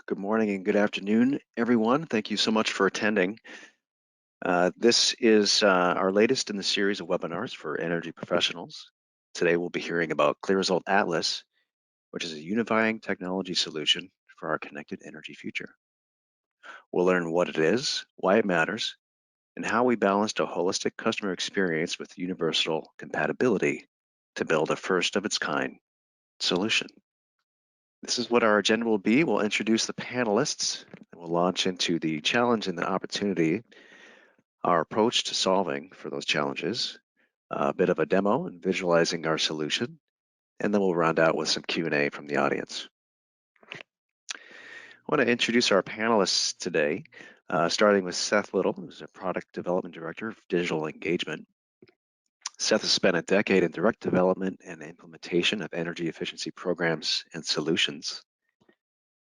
Good morning and good afternoon, everyone. Thank you so much for attending. This is our latest in the series of webinars for energy professionals. Today we'll be hearing about CLEAResult Atlas, which is a unifying technology solution for our connected energy future. We'll learn what it is, why it matters, and how we balanced a holistic customer experience with universal compatibility to build a first of its kind solution. This is what our agenda will be. We'll introduce the panelists, and we'll launch into the challenge and the opportunity, our approach to solving for those challenges, a bit of a demo and visualizing our solution, and then we'll round out with some Q&A from the audience. I want to introduce our panelists today, starting with Seth Little, who's a Product Development Director of Digital Engagement. Seth has spent a decade in direct development and implementation of energy efficiency programs and solutions.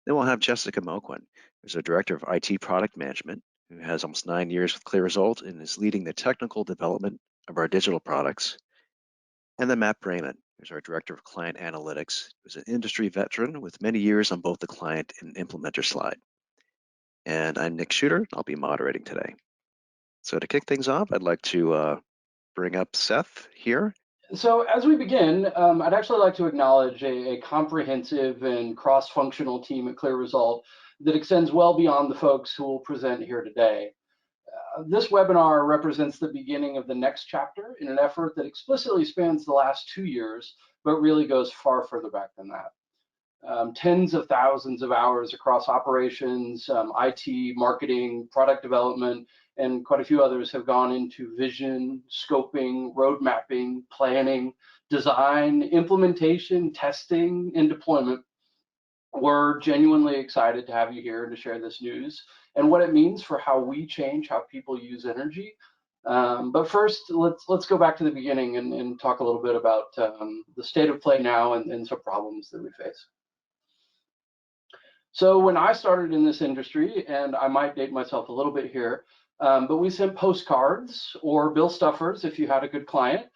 Then we'll have Jessica Moquin, who's a Director of IT Product Management, who has almost 9 years with CLEAResult and is leading the technical development of our digital products. And then Matt Brayman, who's our Director of Client Analytics, who's an industry veteran with many years on both the client and implementer side. And I'm Nick Shooter. I'll be moderating today. So to kick things off, I'd like to bring up Seth here. So as we begin, I'd actually like to acknowledge a comprehensive and cross-functional team at CLEAResult that extends well beyond the folks who will present here today. This webinar represents the beginning of the next chapter in an effort that explicitly spans the last 2 years, but really goes far further back than that. Tens of thousands of hours across operations, IT, marketing, product development, and quite a few others have gone into vision, scoping, road mapping, planning, design, implementation, testing, and deployment. We're genuinely excited to have you here to share this news and what it means for how we change how people use energy. But first, let's go back to the beginning and talk a little bit about the state of play now and some problems that we face. So when I started in this industry, and I might date myself a little bit here, but we sent postcards or bill stuffers if you had a good client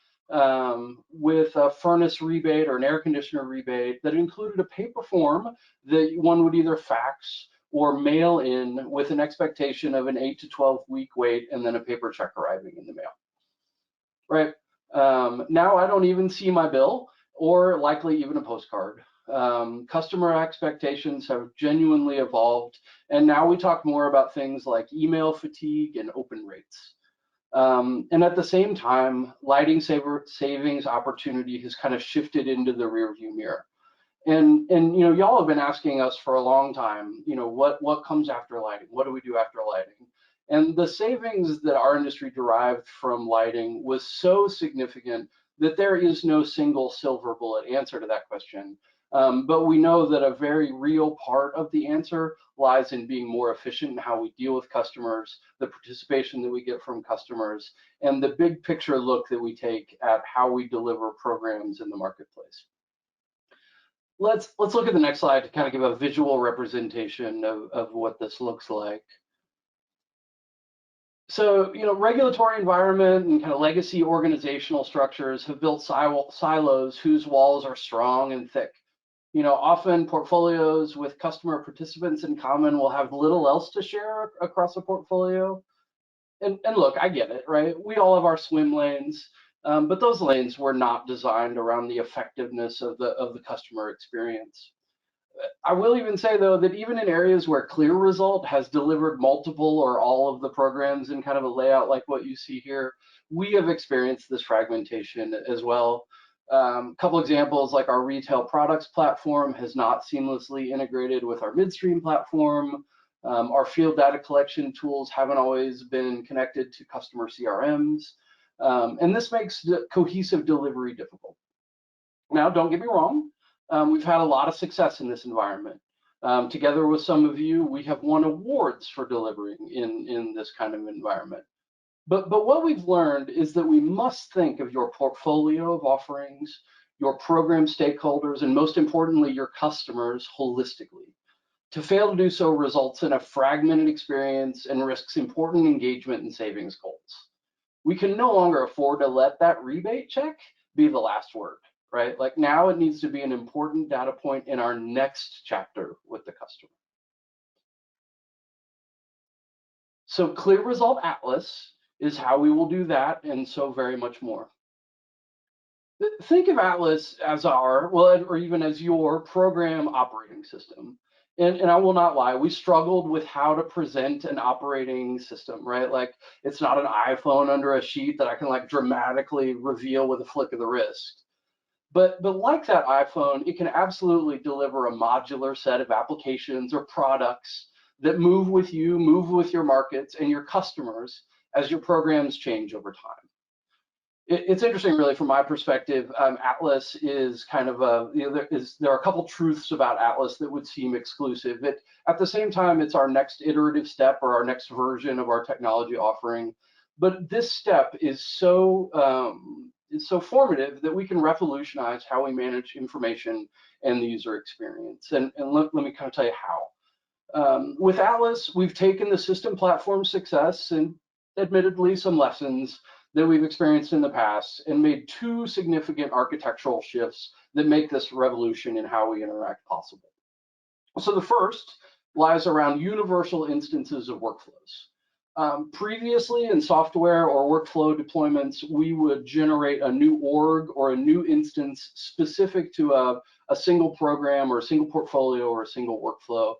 with a furnace rebate or an air conditioner rebate that included a paper form that one would either fax or mail in with an expectation of an 8 to 12 week wait and then a paper check arriving in the mail. Right? Now I don't even see my bill or likely even a postcard. Customer expectations have genuinely evolved, and now we talk more about things like email fatigue and open rates. And at the same time, lighting savings opportunity has kind of shifted into the rearview mirror. And you know, y'all have been asking us for a long time, you know, what comes after lighting? What do we do after lighting? And the savings that our industry derived from lighting was so significant that there is no single silver bullet answer to that question. But we know that a very real part of the answer lies in being more efficient in how we deal with customers, the participation that we get from customers, and the big picture look that we take at how we deliver programs in the marketplace. Let's look at the next slide to kind of give a visual representation of what this looks like. So, you know, regulatory environment and kind of legacy organizational structures have built silos whose walls are strong and thick. You know, often portfolios with customer participants in common will have little else to share across a portfolio. And look, I get it, right? We all have our swim lanes, but those lanes were not designed around the effectiveness of the customer experience. I will even say, though, that even in areas where CLEAResult has delivered multiple or all of the programs in kind of a layout like what you see here, we have experienced this fragmentation as well. Couple examples, like our retail products platform has not seamlessly integrated with our midstream platform. Our field data collection tools haven't always been connected to customer CRMs. And this makes the cohesive delivery difficult. Now, don't get me wrong, we've had a lot of success in this environment. Together with some of you, we have won awards for delivering in this kind of environment. But what we've learned is that we must think of your portfolio of offerings, your program stakeholders, and most importantly, your customers holistically. To fail to do so results in a fragmented experience and risks important engagement and savings goals. We can no longer afford to let that rebate check be the last word, right? Like now it needs to be an important data point in our next chapter with the customer. So CLEAResult Atlas is how we will do that, and so very much more. Think of Atlas as our, well, or even as your program operating system. And I will not lie, we struggled with how to present an operating system, right? Like, it's not an iPhone under a sheet that I can like dramatically reveal with a flick of the wrist. But like that iPhone, it can absolutely deliver a modular set of applications or products that move with you, move with your markets and your customers as your programs change over time. It's interesting, really, from my perspective. Atlas is kind of a, there are a couple truths about Atlas that would seem exclusive. At the same time, it's our next iterative step or our next version of our technology offering. But this step is so formative that we can revolutionize how we manage information and the user experience. And let me kind of tell you how. With Atlas, we've taken the system platform success and admittedly some lessons that we've experienced in the past and made two significant architectural shifts that make this revolution in how we interact possible. So the first lies around universal instances of workflows. Previously in software or workflow deployments, we would generate a new org or a new instance specific to a single program or a single portfolio or a single workflow.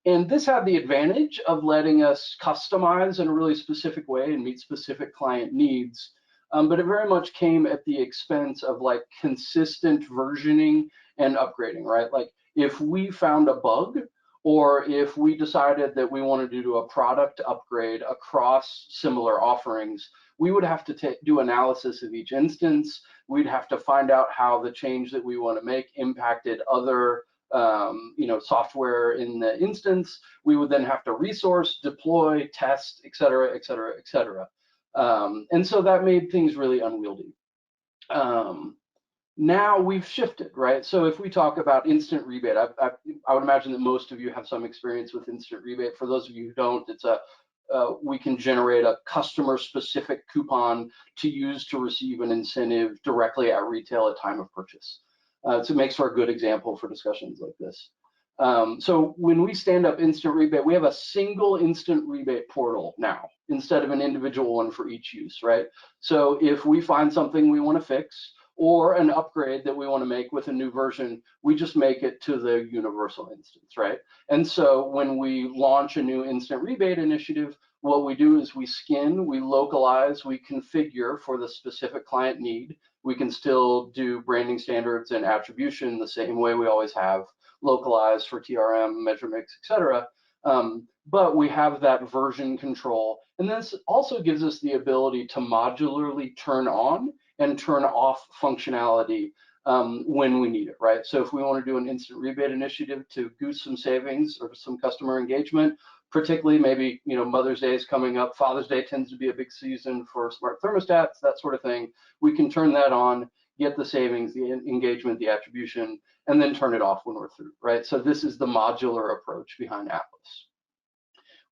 And this had the advantage of letting us customize in a really specific way and meet specific client needs. But it very much came at the expense of like consistent versioning and upgrading, right? Like if we found a bug or if we decided that we wanted to do a product upgrade across similar offerings, we would have to do analysis of each instance. We'd have to find out how the change that we want to make impacted other software in the instance. We would then have to resource, deploy, test, et cetera, et cetera, et cetera. And so that made things really unwieldy. Now we've shifted, right? So if we talk about instant rebate, I would imagine that most of you have some experience with instant rebate. For those of you who don't, it's we can generate a customer-specific coupon to use to receive an incentive directly at retail at time of purchase. So it makes for a good example for discussions like this. So when we stand up instant rebate, we have a single instant rebate portal now instead of an individual one for each use, right? So if we find something we want to fix or an upgrade that we want to make with a new version, we just make it to the universal instance, right? And so when we launch a new instant rebate initiative, what we do is we skin, we localize, we configure for the specific client need. We can still do branding standards and attribution the same way we always have, localized for TRM, measure mix, et cetera. But we have that version control. And this also gives us the ability to modularly turn on and turn off functionality when we need it, right? So if we want to do an instant rebate initiative to goose some savings or some customer engagement, particularly maybe, Mother's Day is coming up, Father's Day tends to be a big season for smart thermostats, that sort of thing. We can turn that on, get the savings, the engagement, the attribution, and then turn it off when we're through, right? So this is the modular approach behind Atlas.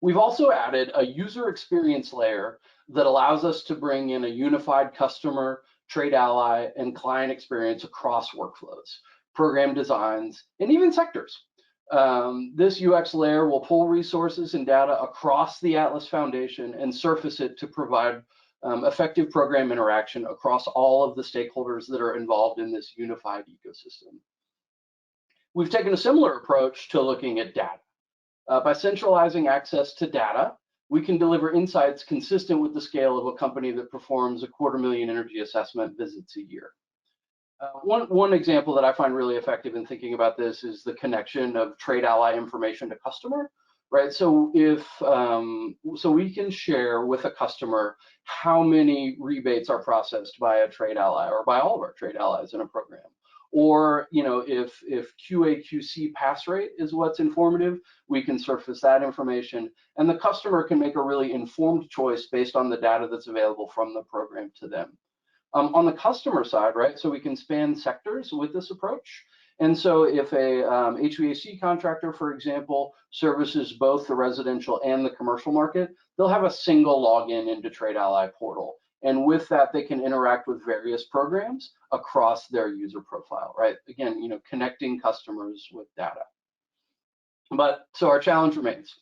We've also added a user experience layer that allows us to bring in a unified customer, trade ally, and client experience across workflows, program designs, and even sectors. This UX layer will pull resources and data across the Atlas Foundation and surface it to provide effective program interaction across all of the stakeholders that are involved in this unified ecosystem. We've taken a similar approach to looking at data. By centralizing access to data, we can deliver insights consistent with the scale of a company that performs 250,000 energy assessment visits a year. One example that I find really effective in thinking about this is the connection of trade ally information to customer, right? So if so we can share with a customer how many rebates are processed by a trade ally or by all of our trade allies in a program. Or if QA/QC pass rate is what's informative, we can surface that information, and the customer can make a really informed choice based on the data that's available from the program to them. On the customer side, right, so we can span sectors with this approach. And so if a HVAC contractor, for example, services both the residential and the commercial market, they'll have a single login into Trade Ally portal. And with that, they can interact with various programs across their user profile, right? Again, connecting customers with data. But so our challenge remains.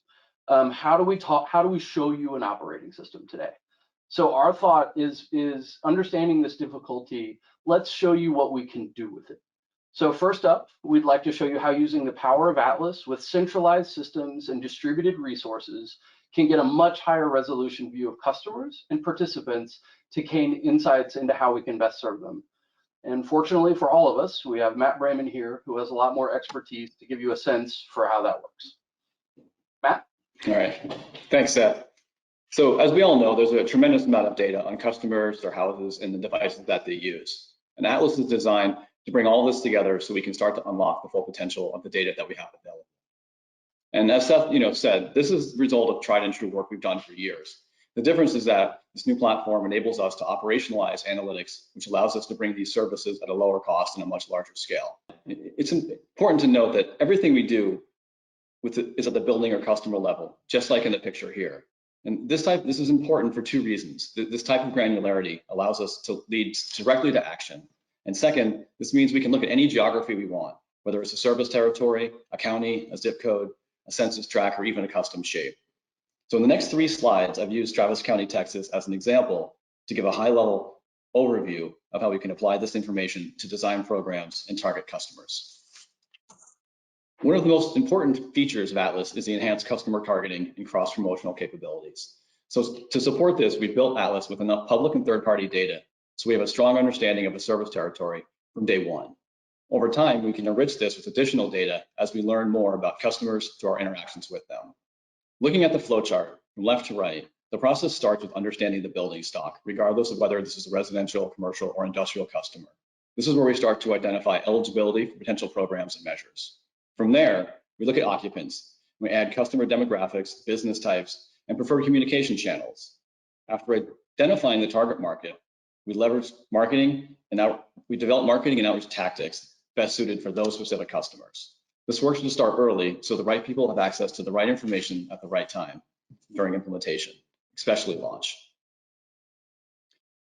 how do we show you an operating system today? So our thought is understanding this difficulty, let's show you what we can do with it. So first up, we'd like to show you how using the power of Atlas with centralized systems and distributed resources can get a much higher resolution view of customers and participants to gain insights into how we can best serve them. And fortunately for all of us, we have Matt Brayman here, who has a lot more expertise to give you a sense for how that works. Matt? All right, thanks, Seth. So as we all know, there's a tremendous amount of data on customers, their houses, and the devices that they use. And Atlas is designed to bring all this together so we can start to unlock the full potential of the data that we have available. And as Seth said, this is the result of tried and true work we've done for years. The difference is that this new platform enables us to operationalize analytics, which allows us to bring these services at a lower cost and a much larger scale. It's important to note that everything we do is at the building or customer level, just like in the picture here. And this is important for two reasons. This type of granularity allows us to lead directly to action. And second, this means we can look at any geography we want, whether it's a service territory, a county, a zip code, a census tract, or even a custom shape. So in the next 3 slides, I've used Travis County, Texas as an example to give a high-level overview of how we can apply this information to design programs and target customers. One of the most important features of Atlas is the enhanced customer targeting and cross-promotional capabilities. So to support this, we've built Atlas with enough public and third-party data, so we have a strong understanding of a service territory from day one. Over time, we can enrich this with additional data as we learn more about customers through our interactions with them. Looking at the flowchart from left to right, the process starts with understanding the building stock, regardless of whether this is a residential, commercial, or industrial customer. This is where we start to identify eligibility for potential programs and measures. From there, we look at occupants. We add customer demographics, business types, and preferred communication channels. After identifying the target market, we leverage marketing and we develop marketing and outreach tactics best suited for those specific customers. This works to start early so the right people have access to the right information at the right time during implementation, especially launch.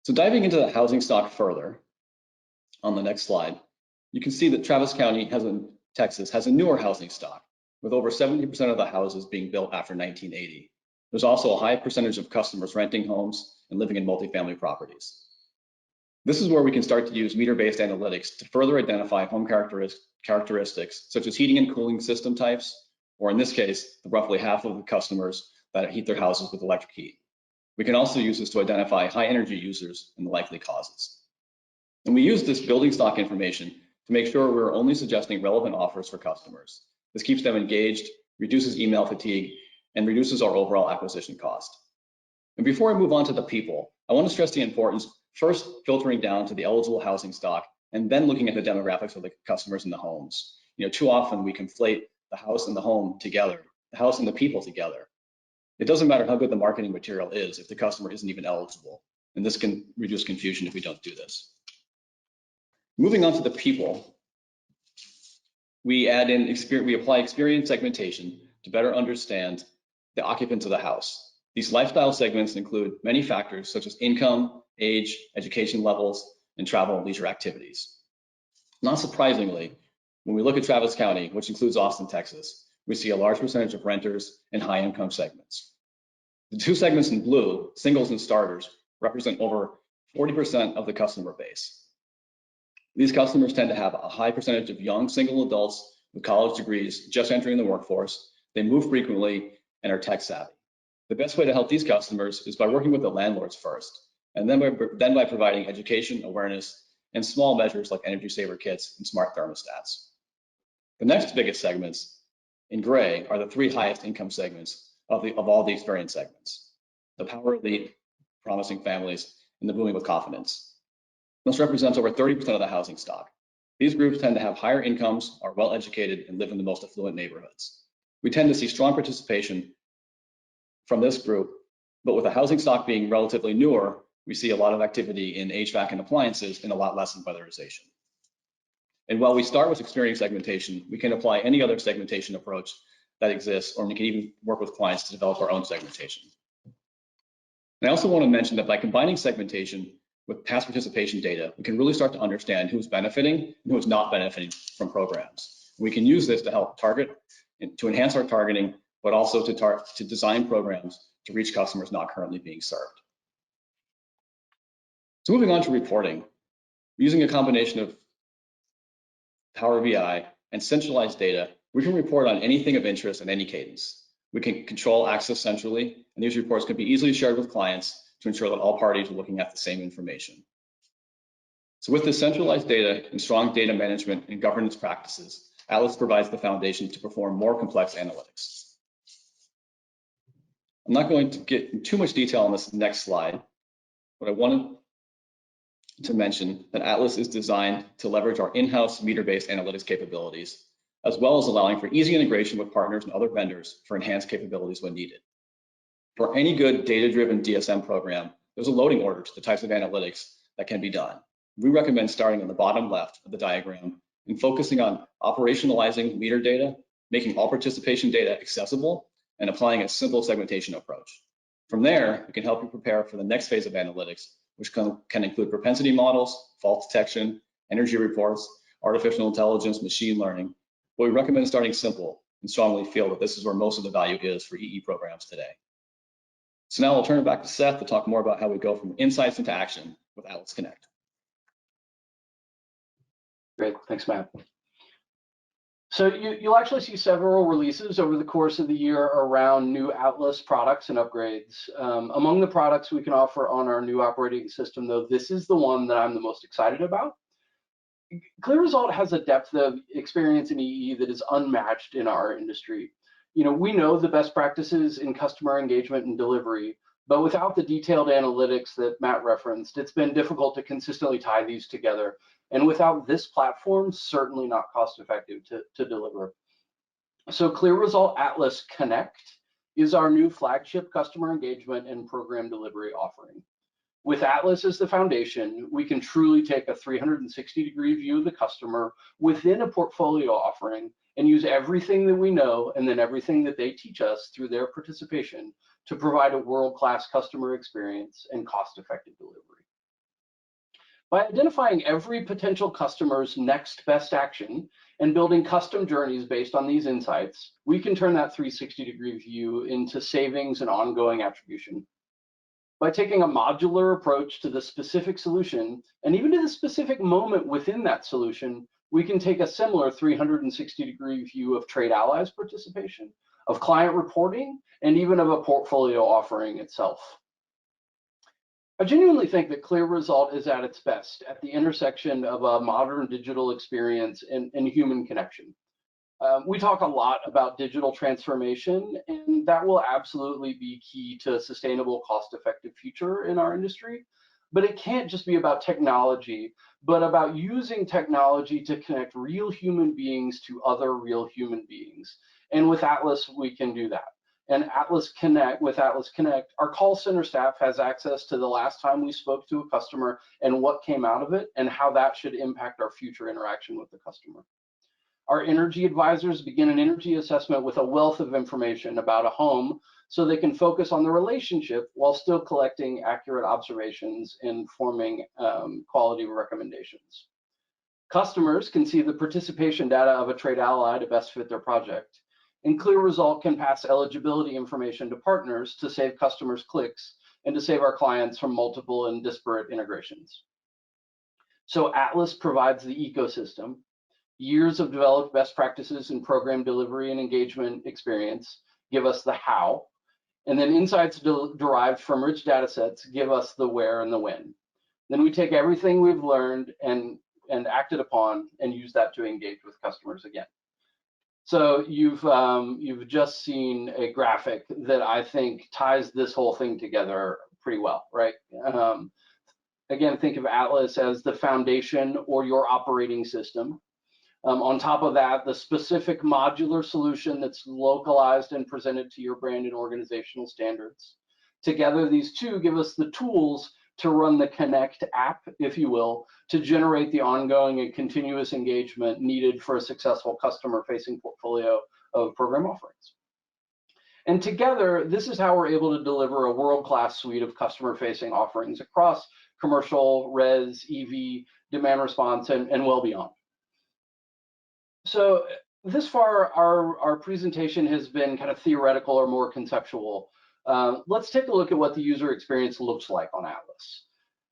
So diving into the housing stock further, on the next slide, you can see that Travis County Texas has a newer housing stock, with over 70% of the houses being built after 1980. There's also a high percentage of customers renting homes and living in multifamily properties. This is where we can start to use meter-based analytics to further identify home characteristics such as heating and cooling system types, or in this case, roughly half of the customers that heat their houses with electric heat. We can also use this to identify high energy users and the likely causes. And we use this building stock information to make sure we're only suggesting relevant offers for customers. This keeps them engaged, reduces email fatigue, and reduces our overall acquisition cost. And before I move on to the people, I want to stress the importance first filtering down to the eligible housing stock and then looking at the demographics of the customers in the homes. Too often we conflate the house and the home together, the house and the people together. It doesn't matter how good the marketing material is if the customer isn't even eligible, and this can reduce confusion if we don't do this. Moving on to the people, we apply experience segmentation to better understand the occupants of the house. These lifestyle segments include many factors such as income, age, education levels, and travel and leisure activities. Not surprisingly, when we look at Travis County, which includes Austin, Texas, we see a large percentage of renters and high income segments. The 2 segments in blue, singles and starters, represent over 40% of the customer base. These customers tend to have a high percentage of young single adults with college degrees just entering the workforce. They move frequently and are tech savvy. The best way to help these customers is by working with the landlords first, and then by providing education, awareness, and small measures like energy saver kits and smart thermostats. The next biggest segments in gray are the 3 highest income segments of all the experience segments: the power elite, promising families, and the booming with confidence. This represents over 30% of the housing stock. These groups tend to have higher incomes, are well educated, and live in the most affluent neighborhoods. We tend to see strong participation from this group, but with the housing stock being relatively newer, we see a lot of activity in HVAC and appliances and a lot less in weatherization. And while we start with experience segmentation, we can apply any other segmentation approach that exists, or we can even work with clients to develop our own segmentation. And I also want to mention that by combining segmentation with past participation data, we can really start to understand who's benefiting and who's not benefiting from programs. We can use this to help target and to enhance our targeting but also to design programs to reach customers not currently being served. So moving on to reporting, using a combination of Power BI and centralized data, we can report on anything of interest in any cadence. We can control access centrally, and these reports can be easily shared with clients to ensure that all parties are looking at the same information. So with this centralized data and strong data management and governance practices, Atlas provides the foundation to perform more complex analytics. I'm not going to get in too much detail on this next slide, but I wanted to mention that Atlas is designed to leverage our in-house meter-based analytics capabilities, as well as allowing for easy integration with partners and other vendors for enhanced capabilities when needed. For any good data-driven DSM program, there's a loading order to the types of analytics that can be done. We recommend starting on the bottom left of the diagram and focusing on operationalizing meter data, making all participation data accessible, and applying a simple segmentation approach. From there, we can help you prepare for the next phase of analytics, which can include propensity models, fault detection, energy reports, artificial intelligence, machine learning. But we recommend starting simple and strongly feel that this is where most of the value is for EE programs today. So now I'll turn it back to Seth to talk more about how we go from insights into action with Atlas Connect. Great, thanks, Matt. So you'll actually see several releases over the course of the year around new Atlas products and upgrades. Among the products we can offer on our new operating system, though, this is the one that I'm the most excited about. CLEAResult has a depth of experience in EE that is unmatched in our industry. You know, we know the best practices in customer engagement and delivery, but without the detailed analytics that Matt referenced, it's been difficult to consistently tie these together. And without this platform, certainly not cost effective to deliver. So CLEAResult Atlas Connect is our new flagship customer engagement and program delivery offering. With Atlas as the foundation, we can truly take a 360-degree view of the customer within a portfolio offering and use everything that we know and then everything that they teach us through their participation to provide a world-class customer experience and cost-effective delivery. By identifying every potential customer's next best action and building custom journeys based on these insights, we can turn that 360-degree view into savings and ongoing attribution. By taking a modular approach to the specific solution and even to the specific moment within that solution, we can take a similar 360-degree view of trade allies participation, of client reporting, and even of a portfolio offering itself. I genuinely think that CLEAResult is at its best at the intersection of a modern digital experience and human connection. We talk a lot about digital transformation, and that will absolutely be key to a sustainable, cost-effective future in our industry. But it can't just be about technology, but about using technology to connect real human beings to other real human beings. And with Atlas, we can do that. And with Atlas Connect, our call center staff has access to the last time we spoke to a customer and what came out of it and how that should impact our future interaction with the customer. Our energy advisors begin an energy assessment with a wealth of information about a home so they can focus on the relationship while still collecting accurate observations and forming quality recommendations. Customers can see the participation data of a trade ally to best fit their project. And CLEAResult can pass eligibility information to partners to save customers clicks and to save our clients from multiple and disparate integrations. So Atlas provides the ecosystem, years of developed best practices in program delivery and engagement experience give us the how, and then insights derived from rich data sets give us the where and the when. Then we take everything we've learned and acted upon and use that to engage with customers again. So you've just seen a graphic that I think ties this whole thing together pretty well, right? Again, think of Atlas as the foundation or your operating system. On top of that, the specific modular solution that's localized and presented to your brand and organizational standards. Together, these two give us the tools to run the Connect app, if you will, to generate the ongoing and continuous engagement needed for a successful customer-facing portfolio of program offerings. And together, this is how we're able to deliver a world-class suite of customer-facing offerings across commercial, res, EV, demand response, and well beyond. So This far, our presentation has been kind of theoretical or more conceptual. Let's take a look at what the user experience looks like on Atlas.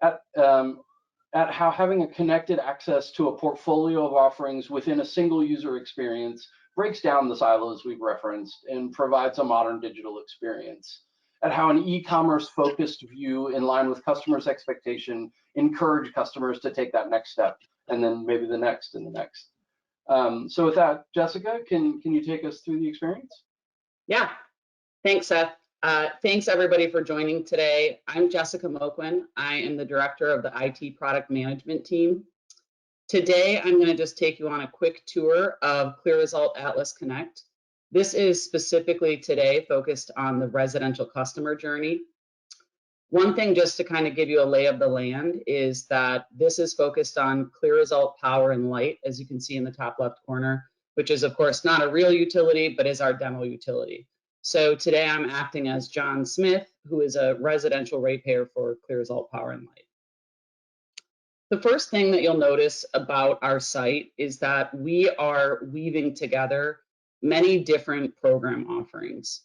At how having a connected access to a portfolio of offerings within a single user experience breaks down the silos we've referenced and provides a modern digital experience. At how an e-commerce focused view in line with customers' expectation encourage customers to take that next step, and then maybe the next and the next. So with that, Jessica, can you take us through the experience? Yeah, thanks, Seth. Thanks everybody for joining today. I'm Jessica Moquin. I am the director of the IT product management team. Today, I'm going to just take you on a quick tour of CLEAResult Atlas Connect. This is specifically today focused on the residential customer journey. One thing just to kind of give you a lay of the land is that this is focused on CLEAResult Power and Light, as you can see in the top left corner, which is of course not a real utility, but is our demo utility. So today I'm acting as John Smith, who is a residential ratepayer for CLEAResult Power and Light. The first thing that you'll notice about our site is that we are weaving together many different program offerings.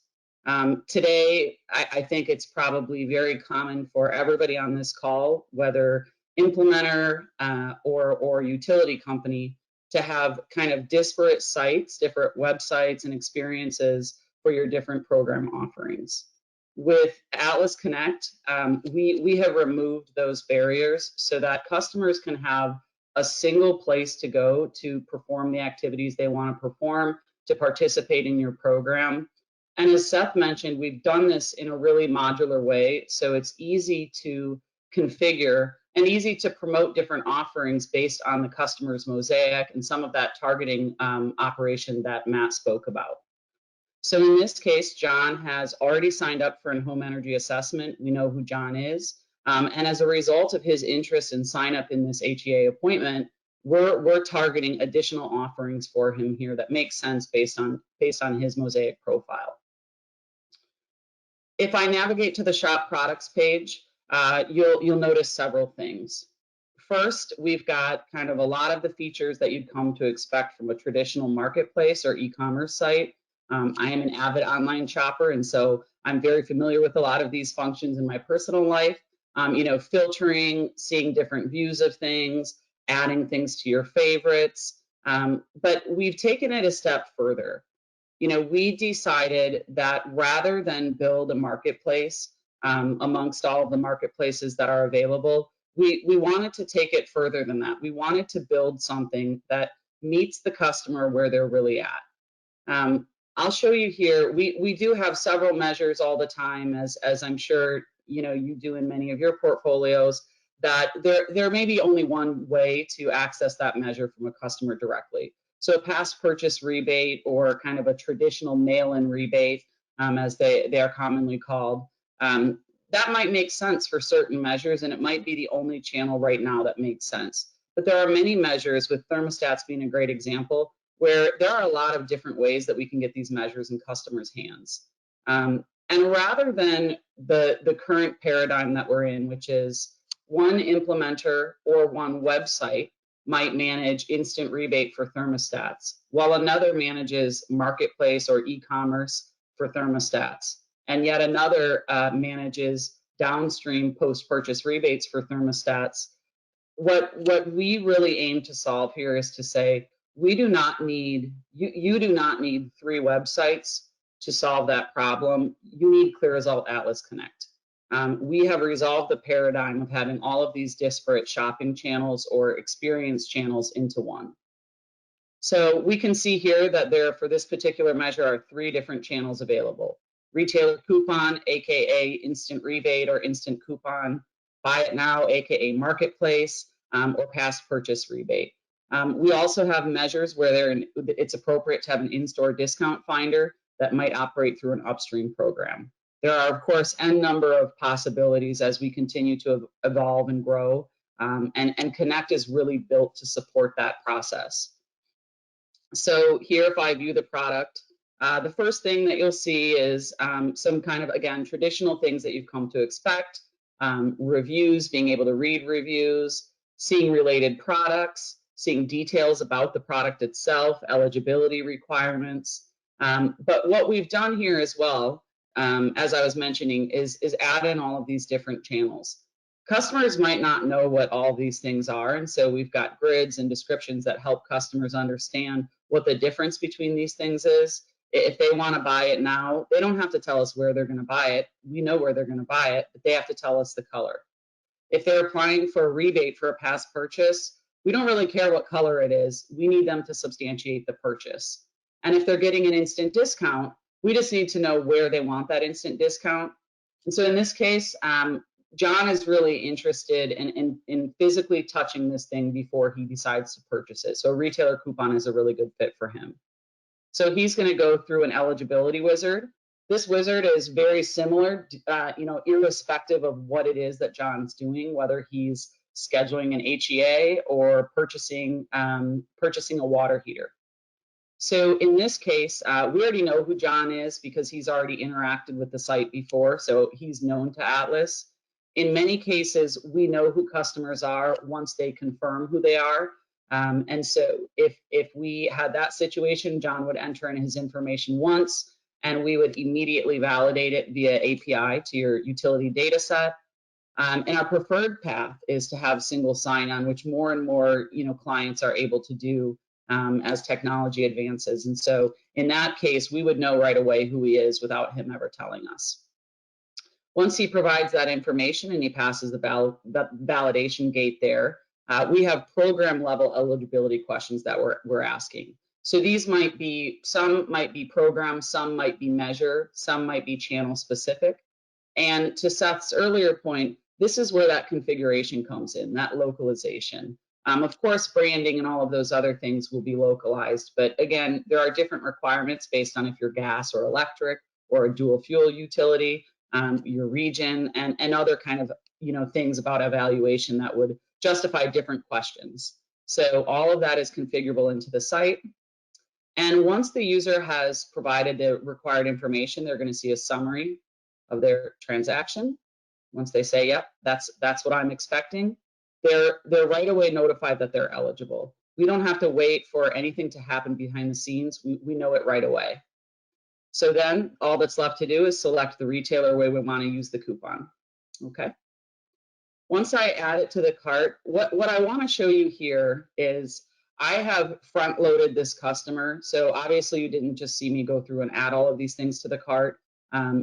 Today, I think it's probably very common for everybody on this call, whether implementer or utility company, to have kind of disparate sites, different websites and experiences for your different program offerings. With Atlas Connect, we have removed those barriers so that customers can have a single place to go to perform the activities they want to perform, to participate in your program. And as Seth mentioned, we've done this in a really modular way, so it's easy to configure and easy to promote different offerings based on the customer's mosaic and some of that targeting operation that Matt spoke about. So in this case, John has already signed up for a home energy assessment. We know who John is. And as a result of his interest in sign up in this HEA appointment, we're targeting additional offerings for him here that make sense based on his mosaic profile. If I navigate to the shop products page, you'll notice several things. First, we've got kind of a lot of the features that you'd come to expect from a traditional marketplace or e-commerce site. I am an avid online shopper, and so I'm very familiar with a lot of these functions in my personal life. You know, filtering, seeing different views of things, adding things to your favorites. But we've taken it a step further. You know, we decided that rather than build a marketplace amongst all of the marketplaces that are available, we wanted to take it further than that. We wanted to build something that meets the customer where they're really at. I'll show you here, we do have several measures all the time, as I'm sure you know you do in many of your portfolios, that there may be only one way to access that measure from a customer directly. So a past purchase rebate, or kind of a traditional mail-in rebate, as they are commonly called, that might make sense for certain measures, and it might be the only channel right now that makes sense. But there are many measures, with thermostats being a great example, where there are a lot of different ways that we can get these measures in customers' hands. And rather than the current paradigm that we're in, which is one implementer or one website might manage instant rebate for thermostats, while another manages marketplace or e-commerce for thermostats, and yet another manages downstream post-purchase rebates for thermostats. What we really aim to solve here is to say, we do not need, you do not need 3 websites to solve that problem. You need CLEAResult Atlas Connect. We have resolved the paradigm of having all of these disparate shopping channels or experience channels into one. So we can see here that there, for this particular measure, are 3 different channels available. Retailer coupon, AKA instant rebate or instant coupon, buy it now, AKA marketplace, or past purchase rebate. We also have measures where it's appropriate to have an in-store discount finder that might operate through an upstream program. There are, of course, n number of possibilities as we continue to evolve and grow, and Connect is really built to support that process. So here, if I view the product, the first thing that you'll see is some kind of, again, traditional things that you've come to expect, reviews, being able to read reviews, seeing related products, seeing details about the product itself, eligibility requirements. But what we've done here as well, as I was mentioning, is add in all of these different channels. Customers might not know what all these things are, and so we've got grids and descriptions that help customers understand what the difference between these things is. If they want to buy it now, they don't have to tell us where they're going to buy it. We know where they're going to buy it, but they have to tell us the color. If they're applying for a rebate for a past purchase, we don't really care what color it is. We need them to substantiate the purchase. And if they're getting an instant discount, we just need to know where they want that instant discount. And so in this case, John is really interested in physically touching this thing before he decides to purchase it. So a retailer coupon is a really good fit for him. So he's going to go through an eligibility wizard. This wizard is very similar, irrespective of what it is that John's doing, whether he's scheduling an HEA or purchasing a water heater. So in this case, we already know who John is because he's already interacted with the site before, so he's known to Atlas. In many cases, we know who customers are once they confirm who they are. And so if we had that situation, John would enter in his information once, and we would immediately validate it via API to your utility data set. And our preferred path is to have single sign-on, which more and more clients are able to do as technology advances. And so in that case, we would know right away who he is without him ever telling us. Once he provides that information and he passes the validation gate there, we have program level eligibility questions that we're asking. So these might be, some might be program, some might be measure, some might be channel specific. And to Seth's earlier point, this is where that configuration comes in, that localization. Of course, branding and all of those other things will be localized, but again, there are different requirements based on if you're gas or electric or a dual fuel utility, your region, and other kind of things about evaluation that would justify different questions. So all of that is configurable into the site. And once the user has provided the required information, they're going to see a summary of their transaction. Once they say, yep, that's what I'm expecting, they're right away notified that they're eligible. We don't have to wait for anything to happen behind the scenes. We know it right away. So then all that's left to do is select the retailer where we want to use the coupon. Okay. Once I add it to the cart, what I want to show you here is I have front loaded this customer. So obviously you didn't just see me go through and add all of these things to the cart.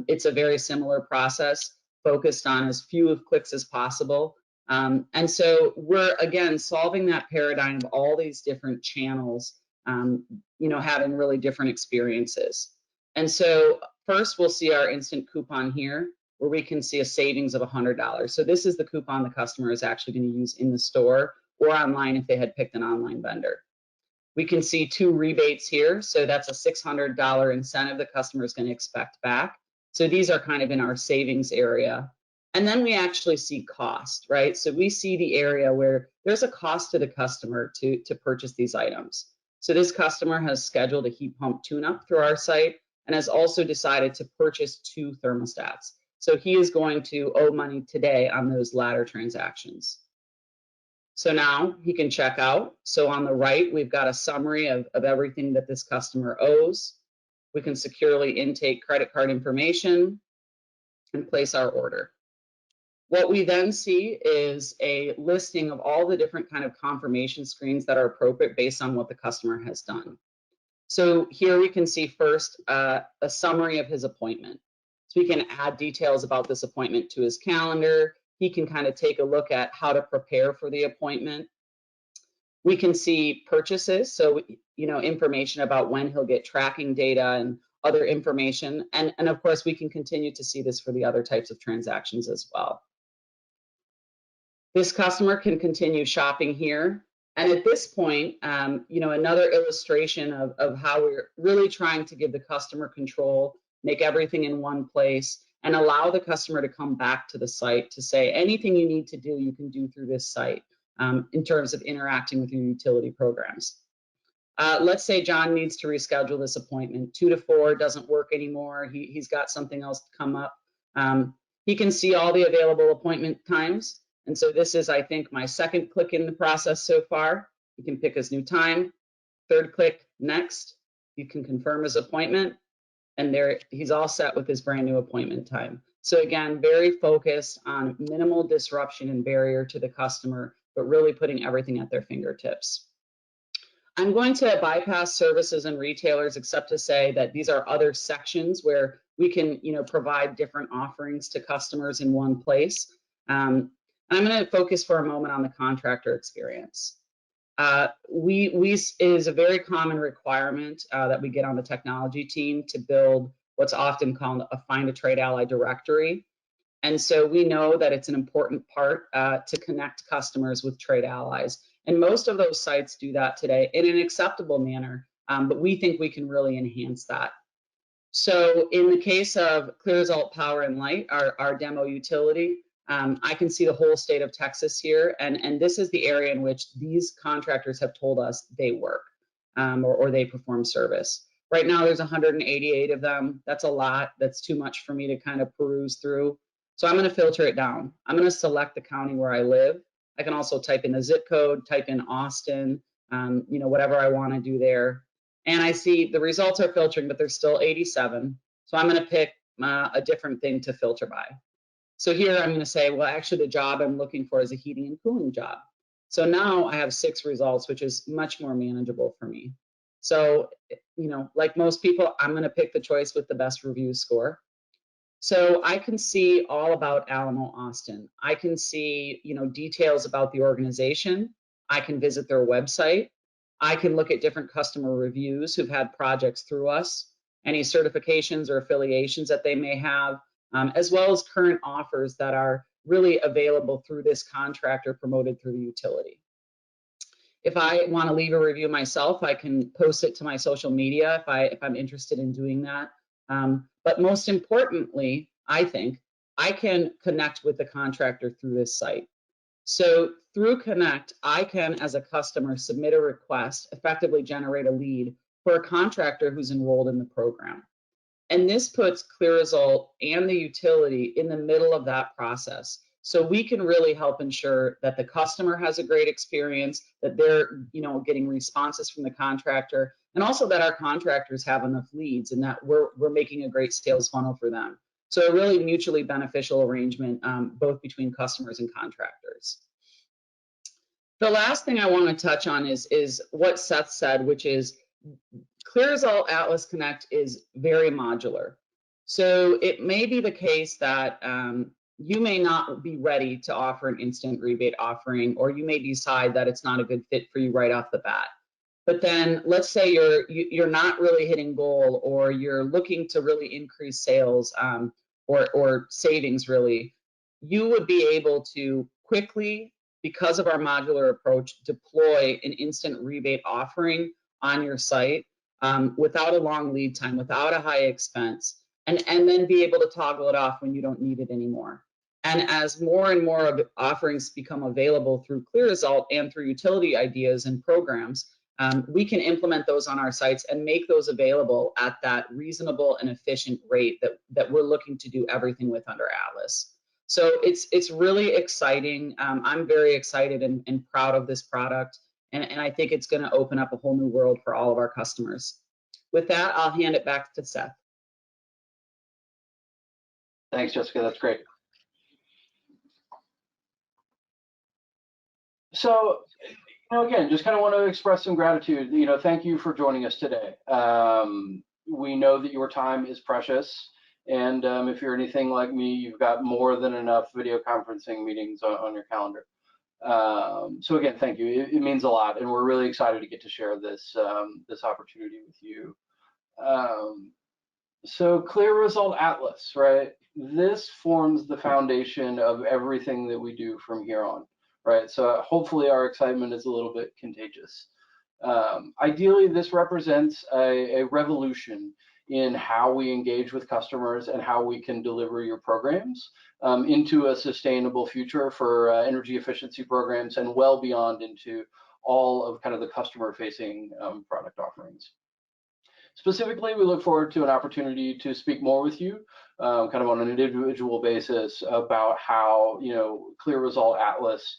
It's a very similar process focused on as few of clicks as possible. And so we're, again, solving that paradigm of all these different channels, having really different experiences. And so first we'll see our instant coupon here, where we can see a savings of $100. So this is the coupon the customer is actually going to use in the store or online if they had picked an online vendor. We can see 2 rebates here. So that's a $600 incentive the customer is going to expect back. So these are kind of in our savings area. And then we actually see cost, right? So we see the area where there's a cost to the customer to purchase these items. So this customer has scheduled a heat pump tune-up through our site and has also decided to purchase 2 thermostats. So he is going to owe money today on those latter transactions. So now he can check out. So on the right, we've got a summary of everything that this customer owes. We can securely intake credit card information and place our order. What we then see is a listing of all the different kind of confirmation screens that are appropriate based on what the customer has done. So here we can see first a summary of his appointment. So we can add details about this appointment to his calendar. He can kind of take a look at how to prepare for the appointment. We can see purchases, so information about when he'll get tracking data and other information. And of course, we can continue to see this for the other types of transactions as well. This customer can continue shopping here. And at this point, another illustration of how we're really trying to give the customer control, make everything in one place, and allow the customer to come back to the site to say anything you need to do, you can do through this site in terms of interacting with your utility programs. Let's say John needs to reschedule this appointment. 2 to 4 doesn't work anymore. He's got something else to come up. He can see all the available appointment times. And so this is, I think, my second click in the process so far. He can pick his new time. Third click, next. You can confirm his appointment, and there he's all set with his brand new appointment time. So again, very focused on minimal disruption and barrier to the customer, but really putting everything at their fingertips. I'm going to bypass services and retailers, except to say that these are other sections where we can, provide different offerings to customers in one place. I'm going to focus for a moment on the contractor experience. It is a very common requirement that we get on the technology team to build what's often called a Find a Trade Ally directory. And so we know that it's an important part to connect customers with trade allies. And most of those sites do that today in an acceptable manner, but we think we can really enhance that. So in the case of CLEAResult Power and Light, our demo utility, I can see the whole state of Texas here, and this is the area in which these contractors have told us they work or they perform service. Right now there's 188 of them. That's a lot. That's too much for me to kind of peruse through. So I'm going to filter it down. I'm going to select the county where I live. I can also type in a zip code, type in Austin, whatever I want to do there. And I see the results are filtering, but there's still 87. So I'm going to pick a different thing to filter by. So here I'm going to say, well, actually the job I'm looking for is a heating and cooling job. So now I have 6 results, which is much more manageable for me. So, like most people, I'm going to pick the choice with the best review score. So I can see all about Alamo Austin. I can see, details about the organization. I can visit their website. I can look at different customer reviews who've had projects through us, any certifications or affiliations that they may have, as well as current offers that are really available through this contractor promoted through the utility. If I want to leave a review myself, I can post it to my social media if I'm interested in doing that. But most importantly, I think I can connect with the contractor through this site. So through Connect, I can, as a customer, submit a request, effectively generate a lead for a contractor who's enrolled in the program. And this puts CLEAResult and the utility in the middle of that process. So we can really help ensure that the customer has a great experience, that they're, getting responses from the contractor, and also that our contractors have enough leads and that we're making a great sales funnel for them. So a really mutually beneficial arrangement, both between customers and contractors. The last thing I want to touch on is what Seth said, which is CLEAResult Atlas Connect is very modular. So it may be the case that you may not be ready to offer an instant rebate offering, or you may decide that it's not a good fit for you right off the bat. But then let's say you're not really hitting goal, or you're looking to really increase sales or savings really. You would be able to quickly, because of our modular approach, deploy an instant rebate offering on your site without a long lead time, without a high expense, and then be able to toggle it off when you don't need it anymore. And as more and more of offerings become available through CLEAResult and through utility ideas and programs, we can implement those on our sites and make those available at that reasonable and efficient rate that we're looking to do everything with under Atlas. So it's really exciting. I'm very excited and proud of this product. And I think it's going to open up a whole new world for all of our customers. With that, I'll hand it back to Seth. Thanks, Jessica. That's great. So, again, just kind of want to express some gratitude. Thank you for joining us today. We know that your time is precious. And if you're anything like me, you've got more than enough video conferencing meetings on your calendar. So again, thank you. It means a lot, and we're really excited to get to share this this opportunity with you. So CLEAResult Atlas, right? This forms the foundation of everything that we do from here on, right? So hopefully our excitement is a little bit contagious. Ideally, this represents a revolution in how we engage with customers and how we can deliver your programs into a sustainable future for energy efficiency programs and well beyond into all of kind of the customer-facing product offerings. Specifically, we look forward to an opportunity to speak more with you kind of on an individual basis about how CLEAResult Atlas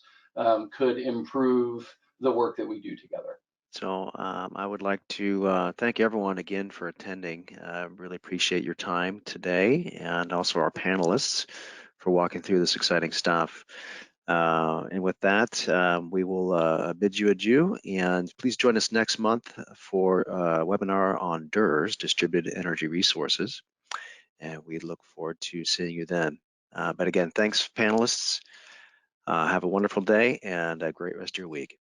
could improve the work that we do together. So I would like to thank everyone again for attending. Really appreciate your time today, and also our panelists for walking through this exciting stuff. And with that, we will bid you adieu, and please join us next month for a webinar on DERS, Distributed Energy Resources, and we look forward to seeing you then. But again, thanks, panelists. Have a wonderful day and a great rest of your week.